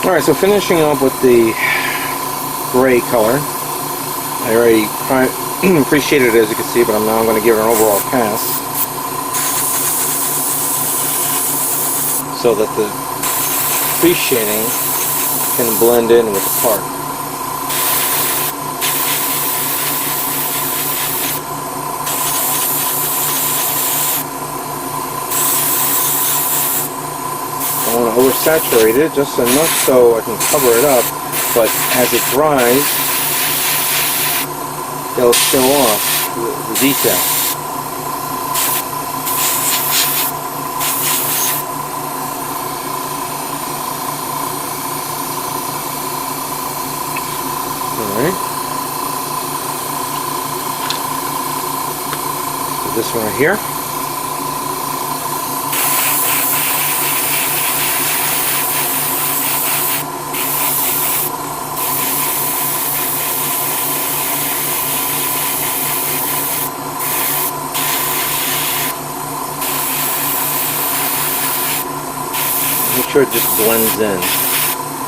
Alright, so finishing up with the gray color. I already appreciated it, as you can see, but now I'm going to give it an overall pass so that the pre-shading can blend in with the part. I want to oversaturate it just enough so I can cover it up, but as it dries, it'll show off the detail. Alright. So this one right here. Make sure it just blends in.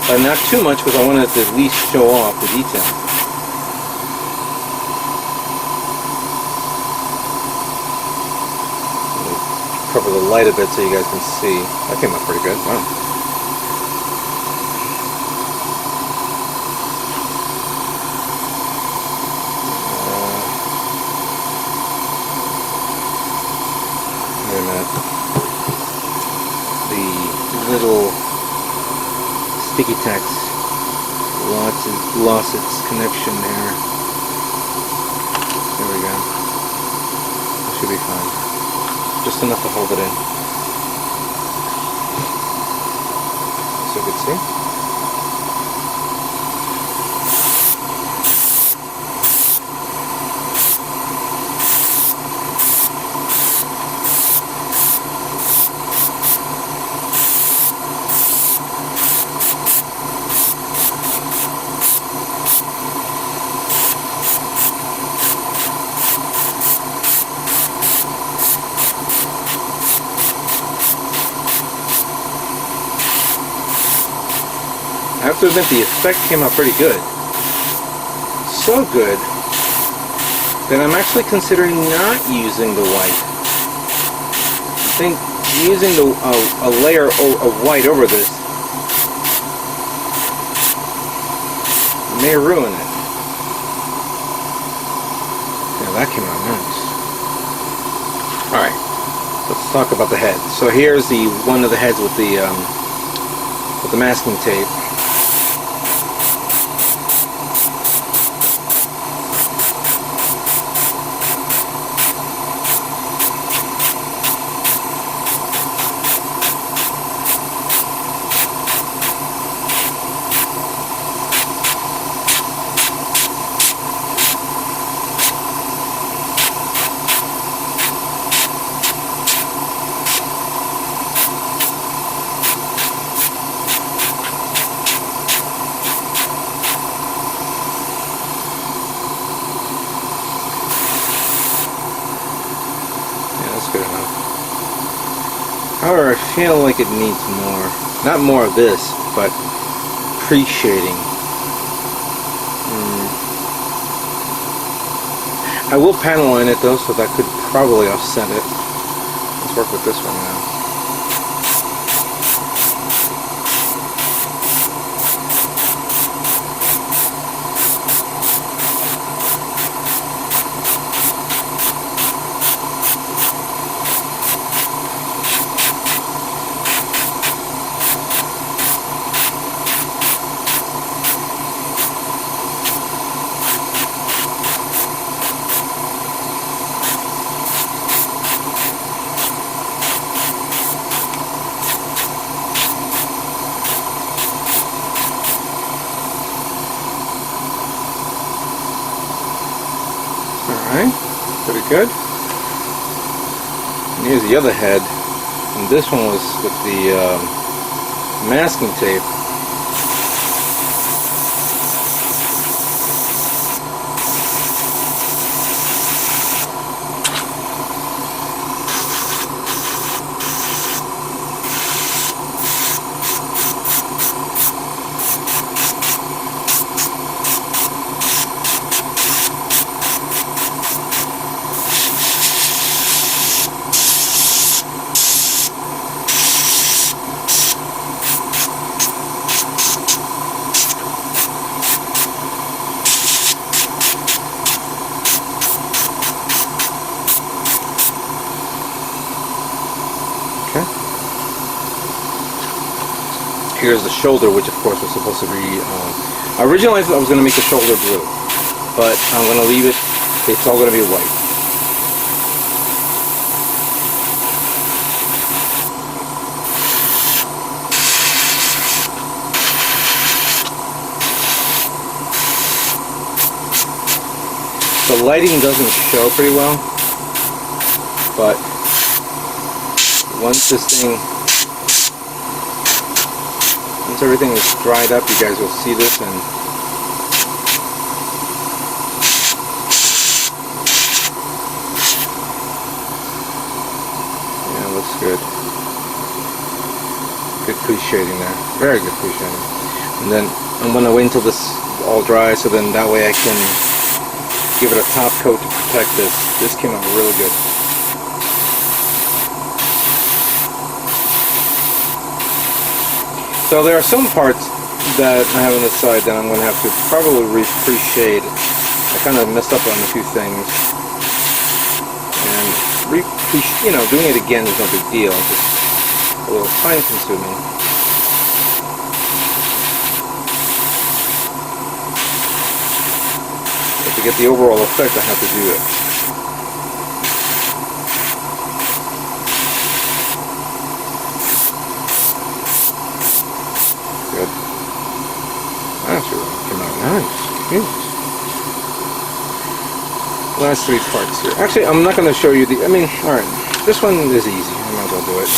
But not too much, because I want it to at least show off the detail. Cover the light a bit so you guys can see. That came out pretty good. Wow. Wait a minute. The little sticky text lost its connection there. There we go. That should be fine. Just enough to hold it in. So you can see. I have to admit, the effect came out pretty good. So good that I'm actually considering not using the white. I think using a layer of white over this may ruin it. Yeah, that came out nice. Alright, let's talk about the head. So here's one of the heads with the masking tape. Good enough. However, I feel like it needs more. Not more of this, but pre-shading. I will panel line it though, so that could probably offset it. Let's work with this one now. Alright, pretty good. And here's the other head. And this one was with the masking tape. here's the shoulder, which of course was supposed to be, originally I was going to make the shoulder blue, but I'm going to leave it, it's all going to be white. The lighting doesn't show pretty well, but once everything is dried up, you guys will see this, and yeah, it looks good. Good pre-shading there, very good pre-shading. And then I'm going to wait until this all dries, so then that way I can give it a top coat to protect this. This came out really good. So there are some parts that I have on the side that I'm going to have to probably pre-shade. I kind of messed up on a few things, and doing it again is no big deal. It's just a little time consuming. But to get the overall effect, I have to do it. Good. That's really came out nice. Cute. Last three parts here. Actually, I'm not going to show you the. Alright. This one is easy. I might as well do it.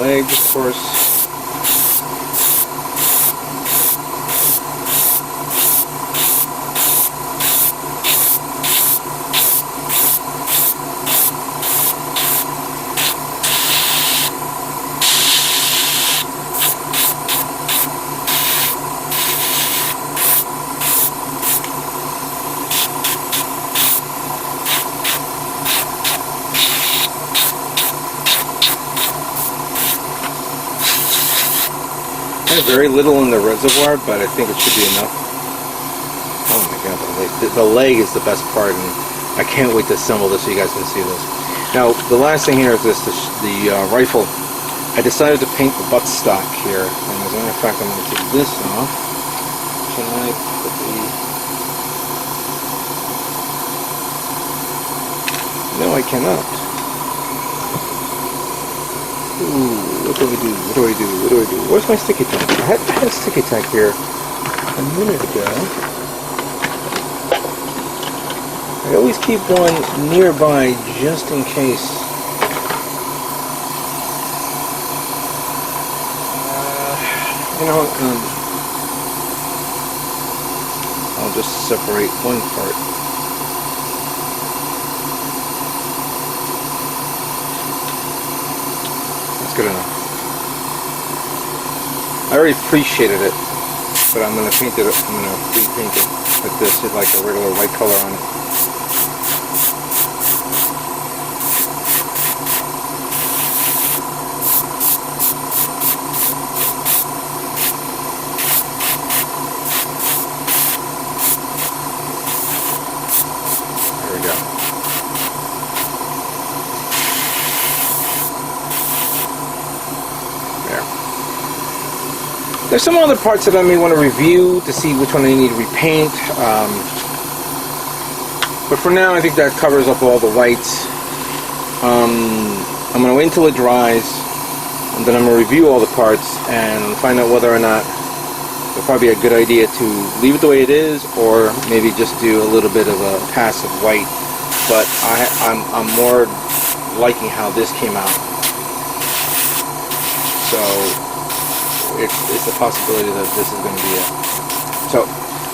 Legs, of course. Very little in the reservoir, but I think it should be enough. Oh my god, the leg is the best part, and I can't wait to assemble this so you guys can see this. Now, the last thing here is this, the rifle. I decided to paint the buttstock here, and as a matter of fact, I'm going to take this off. Can I put the... No, I cannot. Ooh. What do we do? What do I do? What do I do? Where's my sticky tack? I had a sticky tack here a minute ago. I always keep one nearby just in case. I'll just separate one part. That's good enough. I already pre-shaded it, but I'm going to paint it. I'm going to repaint it with this, like a regular white color on it. There we go. There's some other parts that I may want to review to see which one I need to repaint, but for now I think that covers up all the whites. I'm going to wait until it dries, and then I'm going to review all the parts and find out whether or not it'll probably be a good idea to leave it the way it is, or maybe just do a little bit of a pass of white. But I'm more liking how this came out. So it's a possibility that this is going to be it. So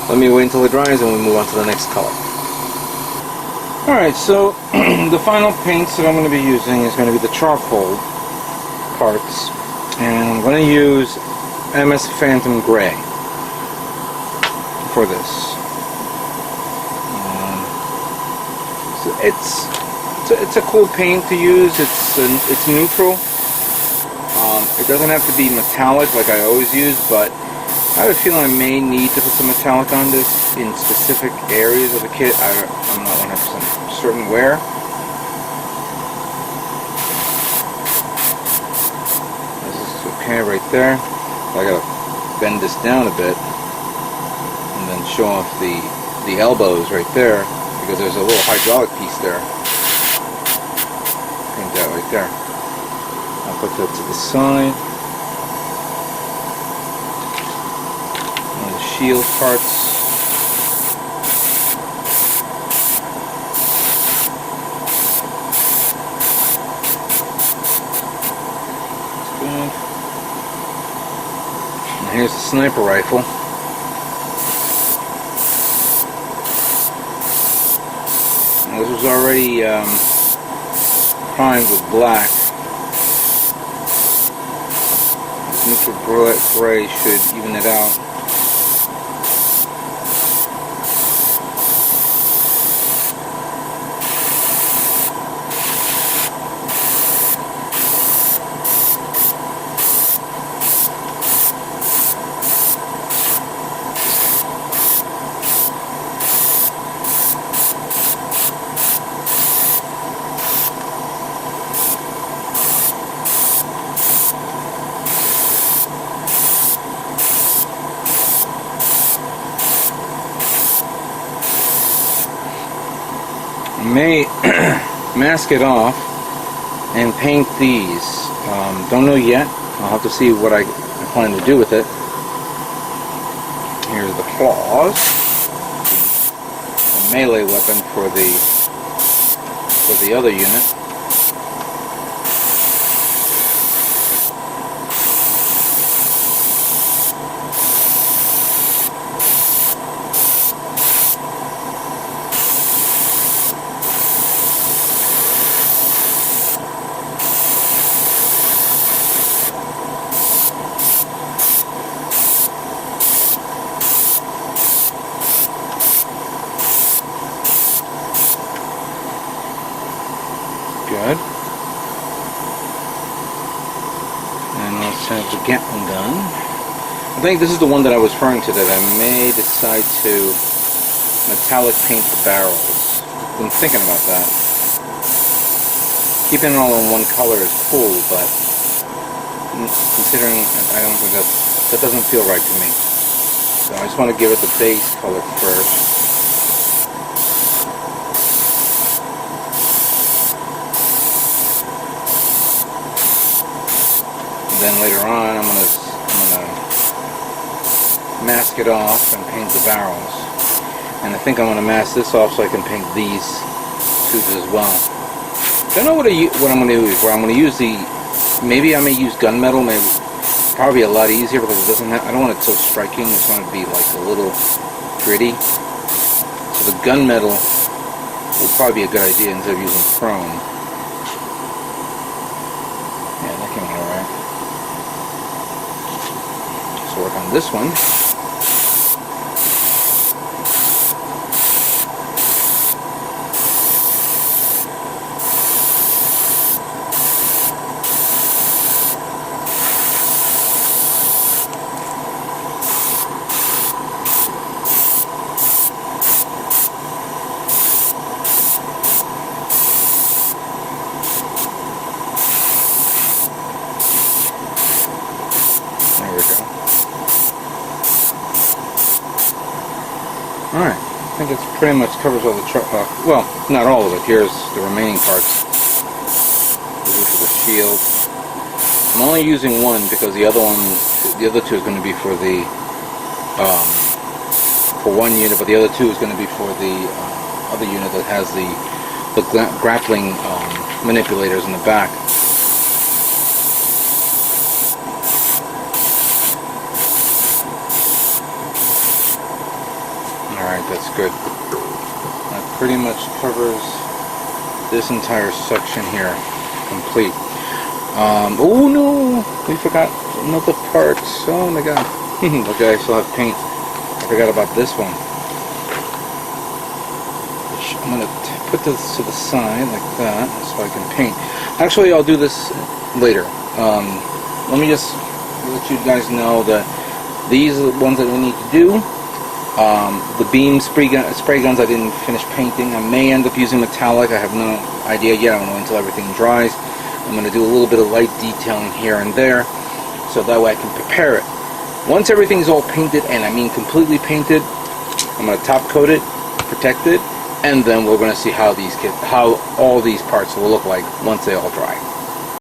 let me wait until it dries and we move on to the next color. Alright, so the final paints that I'm going to be using is going to be the charcoal parts, and I'm going to use MS Phantom Grey for this. It's a cool paint to use. It's neutral. It doesn't have to be metallic like I always use, but I have a feeling I may need to put some metallic on this in specific areas of the kit. I'm not 100% certain where. This is okay right there. I gotta bend this down a bit and then show off the elbows right there, because there's a little hydraulic piece there. Paint that right there. I'll put that to the side. And the shield parts. That's good. And here's the sniper rifle. Now, this was already primed with black. Neutral gray should even it out. May mask it off and paint these. Don't know yet. I'll have to see what I plan to do with it. Here's the claws, the melee weapon for the other unit. Good. And let's have the Gatling gun. I think this is the one that I was referring to, that I may decide to metallic paint the barrels. I'm thinking about that. Keeping it all in one color is cool, but considering I don't think that doesn't feel right to me. So I just want to give it the base color first. Then later on, I'm gonna mask it off and paint the barrels. And I think I'm gonna mask this off so I can paint these suits as well. Don't know what I'm gonna use. Where I'm gonna use maybe I may use gunmetal. Maybe probably a lot easier because it doesn't. I don't want it so striking. I just want it to be like a little gritty. So the gunmetal will probably be a good idea instead of using chrome. Yeah, that came out alright. Work on this one. There we go. Alright, I think it pretty much covers all the well, not all of it. Here's the remaining parts. This is for the shield. I'm only using one because the other two is going to be for the for one unit, but the other two is going to be for the other unit that has the grappling manipulators in the back. Alright, that's good. That pretty much covers this entire section here, complete. Oh no! We forgot another part. Oh my god. Okay, I still have paint. I forgot about this one. I'm going to put this to the side like that so I can paint. Actually, I'll do this later. Let me just let you guys know that these are the ones that we need to do. The beam spray guns I didn't finish painting. I may end up using metallic. I have no idea yet. I don't know until everything dries. I'm going to do a little bit of light detailing here and there so that way I can prepare it. Once everything's all painted, and I mean completely painted, I'm going to top coat it, protect it, and then we're going to see how all these parts will look like once they all dry.